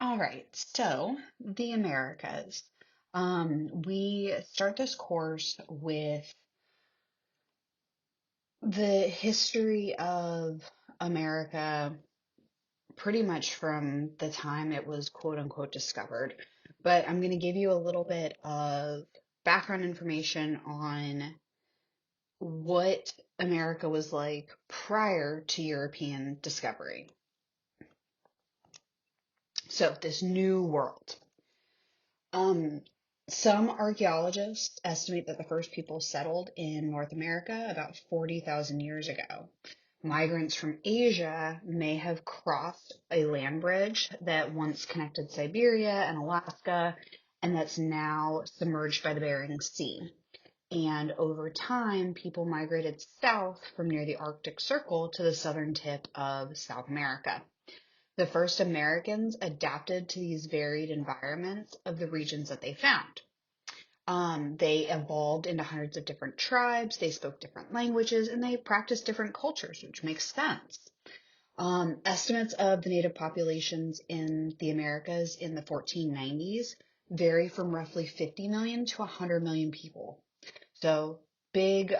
All right, so the Americas. We start this course with the history of America pretty much from the time it was quote unquote discovered. But I'm going to give you a little bit of background information on what America was like prior to European discovery. So, this new world. Um, some archaeologists estimate that the first people settled in North America about 40,000 years ago. Migrants from Asia may have crossed a land bridge that once connected Siberia and Alaska, and that's now submerged by the Bering Sea. And over time, people migrated south from near the Arctic Circle to the southern tip of South America. The first Americans adapted to these varied environments of the regions that they found. They evolved into hundreds of different tribes, they spoke different languages, and they practiced different cultures, which makes sense. Estimates of the native populations in the Americas in the 1490s vary from roughly 50 million to 100 million people. So big,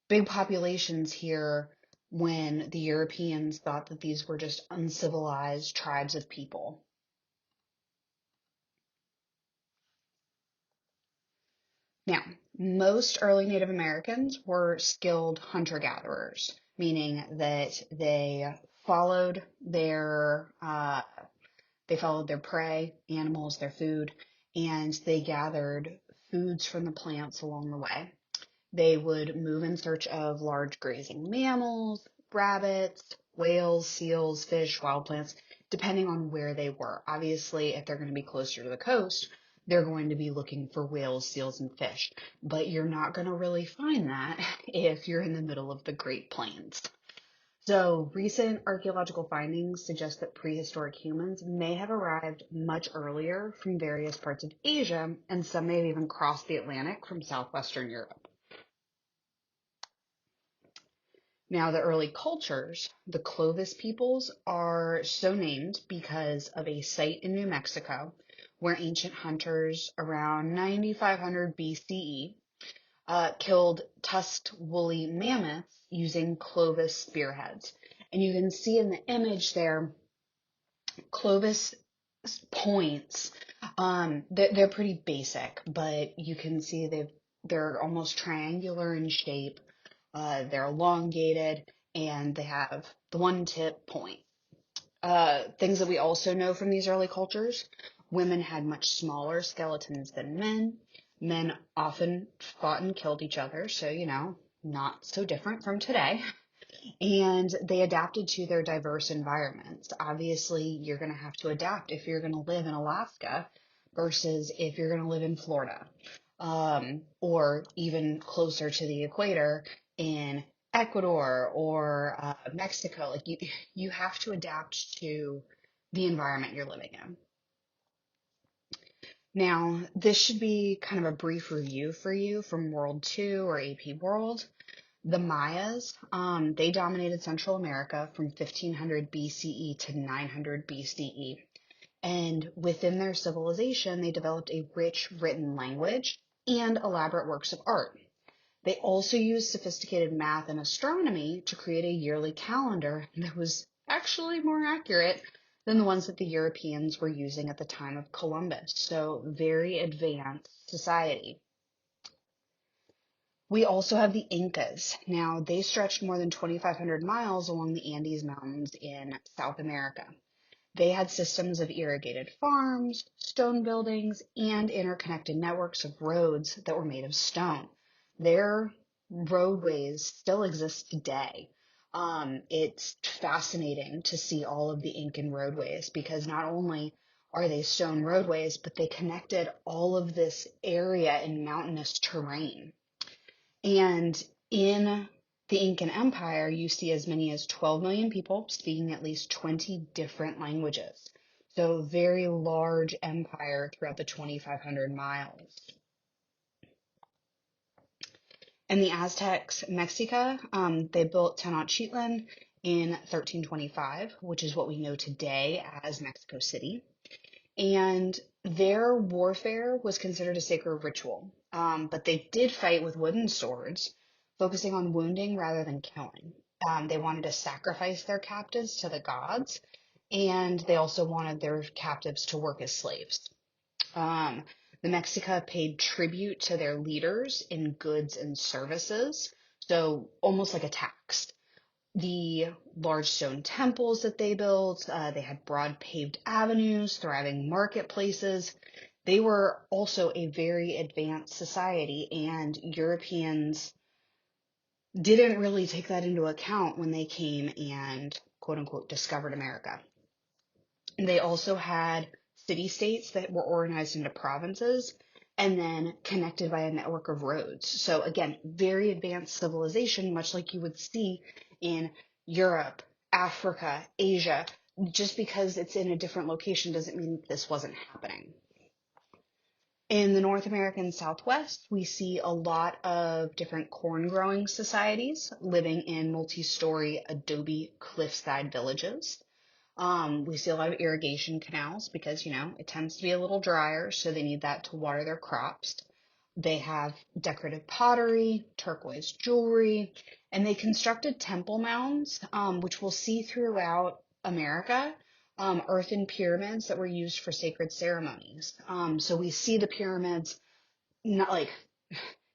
big populations here when the Europeans thought that these were just uncivilized tribes of people. Now, most early Native Americans were skilled hunter-gatherers, meaning that followed their uh, they followed their prey, animals, their food, and they gathered foods from the plants along the way. They would move in search of large grazing mammals, rabbits, whales, seals, fish, wild plants, depending on where they were. Obviously, if they're going to be closer to the coast, they're going to be looking for whales, seals, and fish. But you're not going to really find that if you're in the middle of the Great Plains. So, recent archaeological findings suggest that prehistoric humans may have arrived much earlier from various parts of Asia, and some may have even crossed the Atlantic from southwestern Europe. Now, the early cultures, the Clovis peoples, are so named because of a site in New Mexico where ancient hunters around 9500 BCE killed tusked woolly mammoths using Clovis spearheads. And you can see in the image there, Clovis points, they're pretty basic, but you can see they're almost triangular in shape. They're elongated and they have the one tip point. Things that we also know from these early cultures, women had much smaller skeletons than men. Men often fought and killed each other, so, not so different from today. And they adapted to their diverse environments. Obviously, you're going to have to adapt if you're going to live in Alaska versus if you're going to live in Florida, or even closer to the equator in Ecuador or Mexico. Like you have to adapt to the environment you're living in. Now, this should be kind of a brief review for you from World 2 or AP World. The Mayas, they dominated Central America from 1500 BCE to 900 BCE. And within their civilization, they developed a rich written language and elaborate works of art. They also used sophisticated math and astronomy to create a yearly calendar that was actually more accurate than the ones that the Europeans were using at the time of Columbus. So, very advanced society. We also have the Incas. Now, they stretched more than 2,500 miles along the Andes Mountains in South America. They had systems of irrigated farms, stone buildings, and interconnected networks of roads that were made of stone. Their roadways still exist today. It's fascinating to see all of the Incan roadways because not only are they stone roadways, but they connected all of this area in mountainous terrain. And in the Incan Empire, you see as many as 12 million people speaking at least 20 different languages. So, very large empire throughout the 2,500 miles. And the Aztecs, Mexica, they built Tenochtitlan in 1325, which is what we know today as Mexico City. And their warfare was considered a sacred ritual, but they did fight with wooden swords, focusing on wounding rather than killing. They wanted to sacrifice their captives to the gods, and they also wanted their captives to work as slaves. Um, the Mexica paid tribute to their leaders in goods and services, so almost like a tax. The large stone temples that they built, they had broad paved avenues, thriving marketplaces. They were also a very advanced society, and Europeans didn't really take that into account when they came and quote unquote discovered America. They also had city states that were organized into provinces and then connected by a network of roads. So again, very advanced civilization, much like you would see in Europe, Africa, Asia. Just because it's in a different location doesn't mean this wasn't happening. In the North American Southwest, we see a lot of different corn growing societies living in multi-story adobe cliffside villages. We see a lot of irrigation canals because, it tends to be a little drier, so they need that to water their crops. They have decorative pottery, turquoise jewelry, and they constructed temple mounds, which we'll see throughout America, earthen pyramids that were used for sacred ceremonies. So we see the pyramids, not like,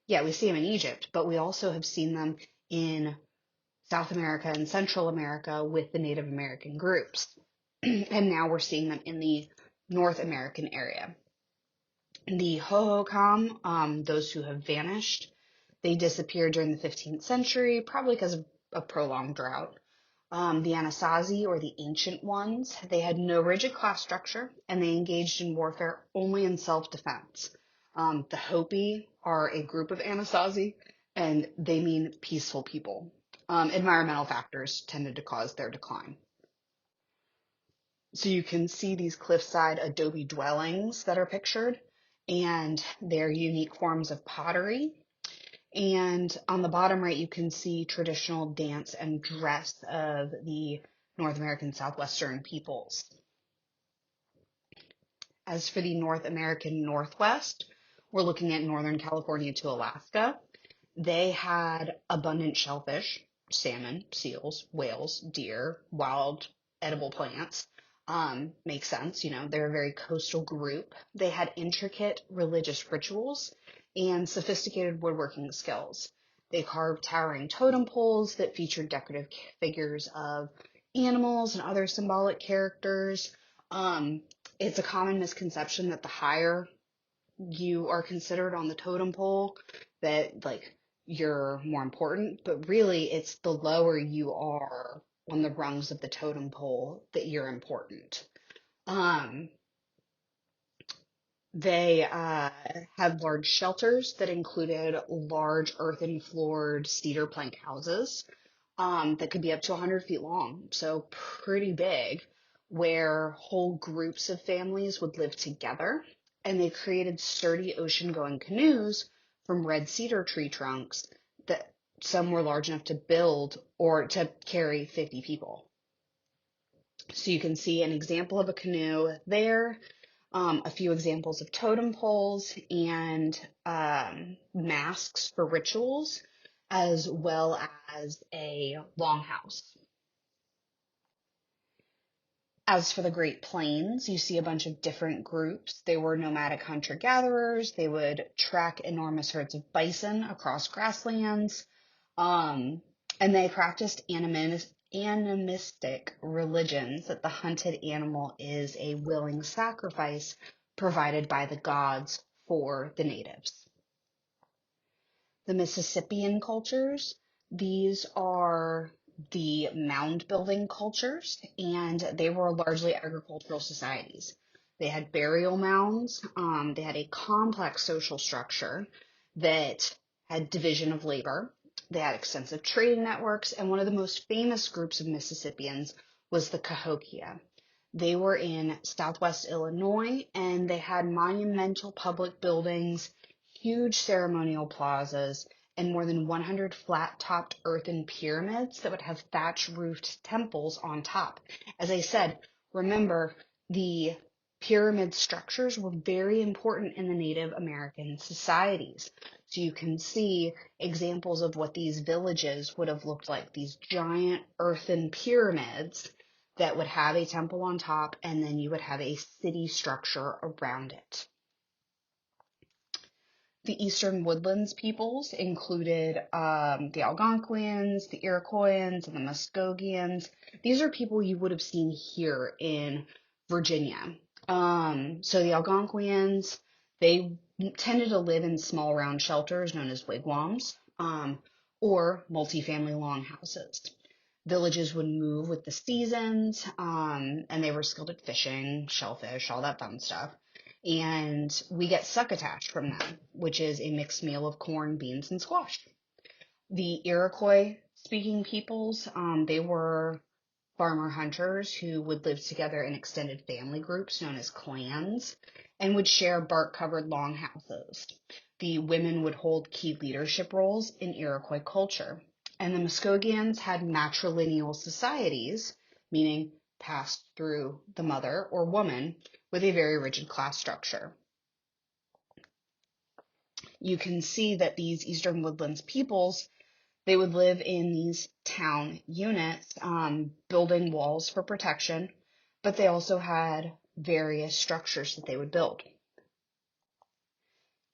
yeah, we see them in Egypt, but we also have seen them in South America and Central America with the Native American groups. And now we're seeing them in the North American area. The Hohokam, those who have vanished, they disappeared during the 15th century, probably because of a prolonged drought. The Anasazi, or the Ancient Ones, they had no rigid class structure, and they engaged in warfare only in self-defense. The Hopi are a group of Anasazi, and they mean peaceful people. Environmental factors tended to cause their decline. So you can see these cliffside adobe dwellings that are pictured, and they're unique forms of pottery. And on the bottom right, you can see traditional dance and dress of the North American Southwestern peoples. As for the North American Northwest, we're looking at Northern California to Alaska. They had abundant shellfish, salmon, seals, whales, deer, wild edible plants. Makes sense, they're a very coastal group. They had intricate religious rituals and sophisticated woodworking skills. They carved towering totem poles that featured decorative figures of animals and other symbolic characters. It's a common misconception that the higher you are considered on the totem pole, that you're more important, but really it's the lower you are on the rungs of the totem pole that you're important. They had large shelters that included large earthen floored cedar plank houses that could be up to 100 feet long, so pretty big, where whole groups of families would live together. And they created sturdy ocean-going canoes from red cedar tree trunks that some were large enough to build or to carry 50 people. So you can see an example of a canoe there, a few examples of totem poles and masks for rituals, as well as a longhouse. As for the Great Plains, you see a bunch of different groups. They were nomadic hunter-gatherers. They would track enormous herds of bison across grasslands. And they practiced animistic religions, that the hunted animal is a willing sacrifice provided by the gods for the natives. The Mississippian cultures, these are the mound building cultures, and they were largely agricultural societies. They had burial mounds. They had a complex social structure that had division of labor. They had extensive trading networks, and one of the most famous groups of Mississippians was the Cahokia. They were in southwest Illinois, and they had monumental public buildings, huge ceremonial plazas, and more than 100 flat-topped earthen pyramids that would have thatch-roofed temples on top. As I said, remember, the pyramid structures were very important in the Native American societies. So you can see examples of what these villages would have looked like, these giant earthen pyramids that would have a temple on top, and then you would have a city structure around it. The eastern Woodlands peoples included the Algonquians, the Iroquoians, and the Muskogeans. These are people you would have seen here in Virginia. So the Algonquians, they tended to live in small round shelters known as wigwams, or multifamily longhouses. Villages would move with the seasons, and they were skilled at fishing, shellfish, all that fun stuff. And we get succotash from them, which is a mixed meal of corn, beans, and squash. The Iroquois-speaking peoples, they were farmer hunters who would live together in extended family groups known as clans and would share bark-covered longhouses. The women would hold key leadership roles in Iroquois culture. And the Muskogeans had matrilineal societies, meaning passed through the mother or woman, with a very rigid class structure. You can see that these Eastern Woodlands peoples, they would live in these town units, building walls for protection, but they also had various structures that they would build.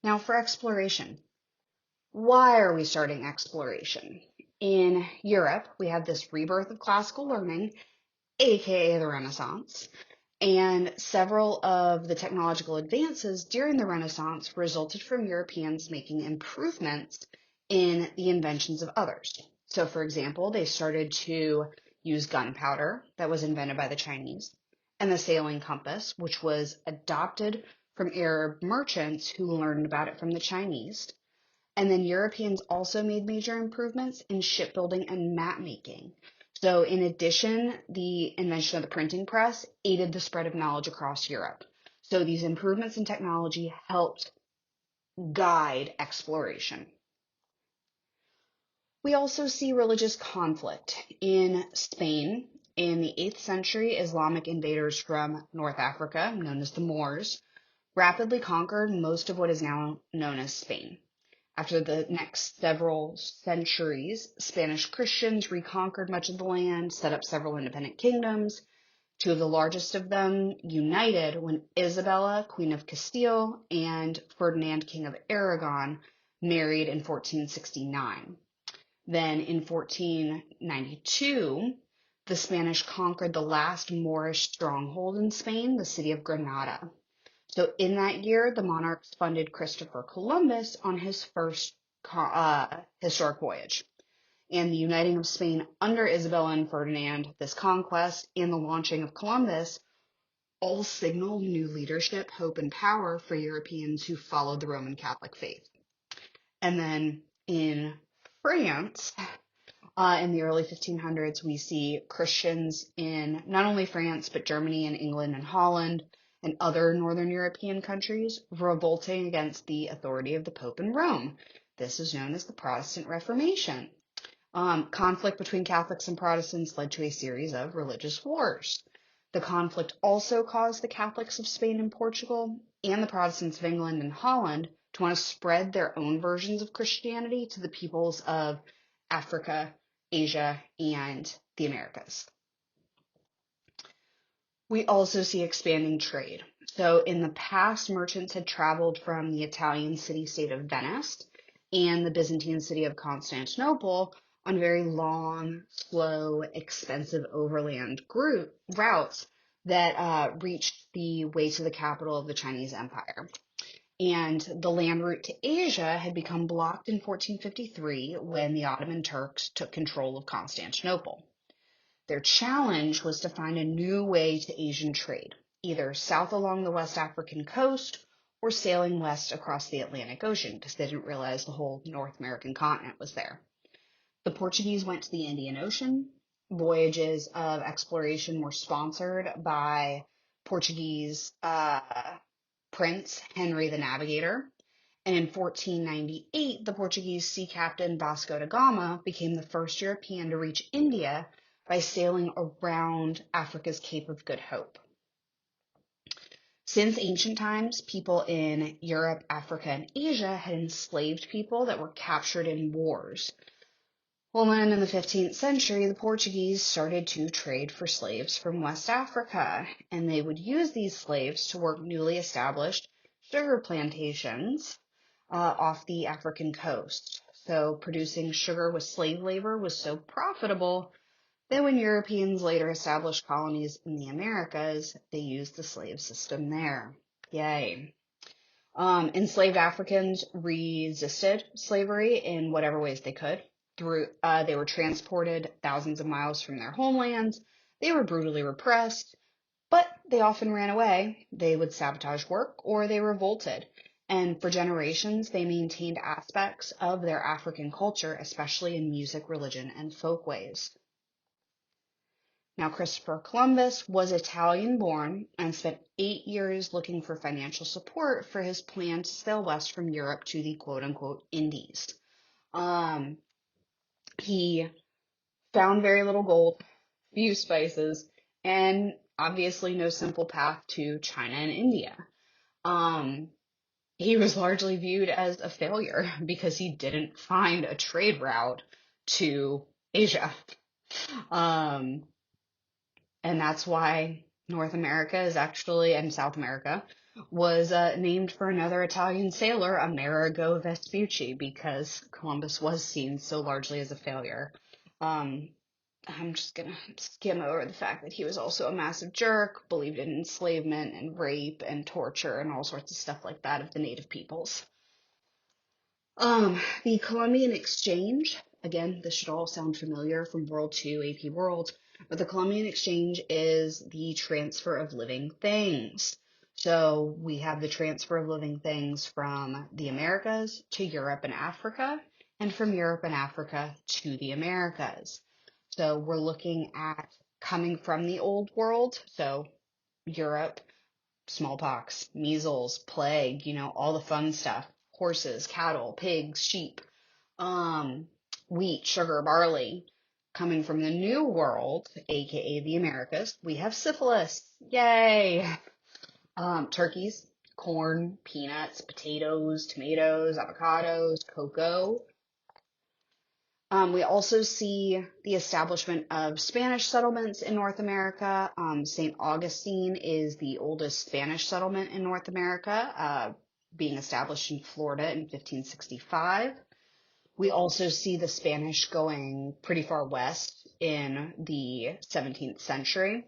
Now for exploration. Why are we starting exploration? In Europe, we have this rebirth of classical learning, aka the Renaissance, and several of the technological advances during the Renaissance resulted from Europeans making improvements in the inventions of others. So, for example, they started to use gunpowder that was invented by the Chinese, and the sailing compass, which was adopted from Arab merchants who learned about it from the Chinese. And then Europeans also made major improvements in shipbuilding and map making. So in addition, the invention of the printing press aided the spread of knowledge across Europe. So these improvements in technology helped guide exploration. We also see religious conflict. In Spain, in the 8th century, Islamic invaders from North Africa, known as the Moors, rapidly conquered most of what is now known as Spain. After the next several centuries, Spanish Christians reconquered much of the land, set up several independent kingdoms. Two of the largest of them united when Isabella, Queen of Castile, and Ferdinand, King of Aragon, married in 1469. Then in 1492, the Spanish conquered the last Moorish stronghold in Spain, the city of Granada. So in that year, the monarchs funded Christopher Columbus on his first historic voyage. And the uniting of Spain under Isabella and Ferdinand, this conquest, and the launching of Columbus all signaled new leadership, hope, and power for Europeans who followed the Roman Catholic faith. And then in France, in the early 1500s, we see Christians in not only France, but Germany and England and Holland and other Northern European countries revolting against the authority of the Pope in Rome. This is known as the Protestant Reformation. Conflict between Catholics and Protestants led to a series of religious wars. The conflict also caused the Catholics of Spain and Portugal and the Protestants of England and Holland to want to spread their own versions of Christianity to the peoples of Africa, Asia, and the Americas. We also see expanding trade. So in the past, merchants had traveled from the Italian city-state of Venice and the Byzantine city of Constantinople on very long, slow, expensive overland routes that reached the way to the capital of the Chinese Empire. And the land route to Asia had become blocked in 1453 when the Ottoman Turks took control of Constantinople. Their challenge was to find a new way to Asian trade, either south along the West African coast or sailing west across the Atlantic Ocean, because they didn't realize the whole North American continent was there. The Portuguese went to the Indian Ocean. Voyages of exploration were sponsored by Portuguese Prince Henry the Navigator, And in 1498, the Portuguese sea captain Vasco da Gama became the first European to reach India by sailing around Africa's Cape of Good Hope. Since ancient times, people in Europe, Africa, and Asia had enslaved people that were captured in wars. Well, then in the 15th century, the Portuguese started to trade for slaves from West Africa, and they would use these slaves to work newly established sugar plantations off the African coast. So producing sugar with slave labor was so profitable that when Europeans later established colonies in the Americas, they used the slave system there. Yay. Enslaved Africans resisted slavery in whatever ways they could. They were transported thousands of miles from their homelands. They were brutally repressed, but they often ran away. They would sabotage work or they revolted. And for generations, they maintained aspects of their African culture, especially in music, religion, and folkways. Now, Christopher Columbus was Italian born and spent 8 years looking for financial support for his plan to sail west from Europe to the quote unquote Indies. He found very little gold, few spices, and obviously no simple path to China and India. He was largely viewed as a failure because he didn't find a trade route to Asia. And that's why North America is actually, and South America, was named for another Italian sailor, Amerigo Vespucci, because Columbus was seen so largely as a failure. I'm just gonna skim over the fact that he was also a massive jerk, believed in enslavement and rape and torture and all sorts of stuff like that of the native peoples. The Columbian Exchange, again, this should all sound familiar from World II AP World, but the Columbian Exchange is the transfer of living things. So we have the transfer of living things from the Americas to Europe and Africa, and from Europe and Africa to the Americas. So we're looking at coming from the old world, so Europe, smallpox, measles, plague, all the fun stuff, horses, cattle, pigs, sheep, wheat, sugar, barley. Coming from the new world, aka the Americas, we have syphilis. Yay! Turkeys, corn, peanuts, potatoes, tomatoes, avocados, cocoa. We also see the establishment of Spanish settlements in North America. St. Augustine is the oldest Spanish settlement in North America, being established in Florida in 1565. We also see the Spanish going pretty far west in the 17th century.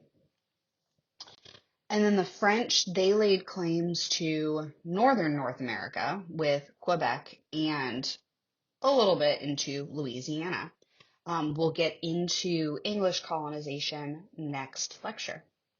And then the French, they laid claims to northern North America with Quebec and a little bit into Louisiana. We'll get into English colonization next lecture.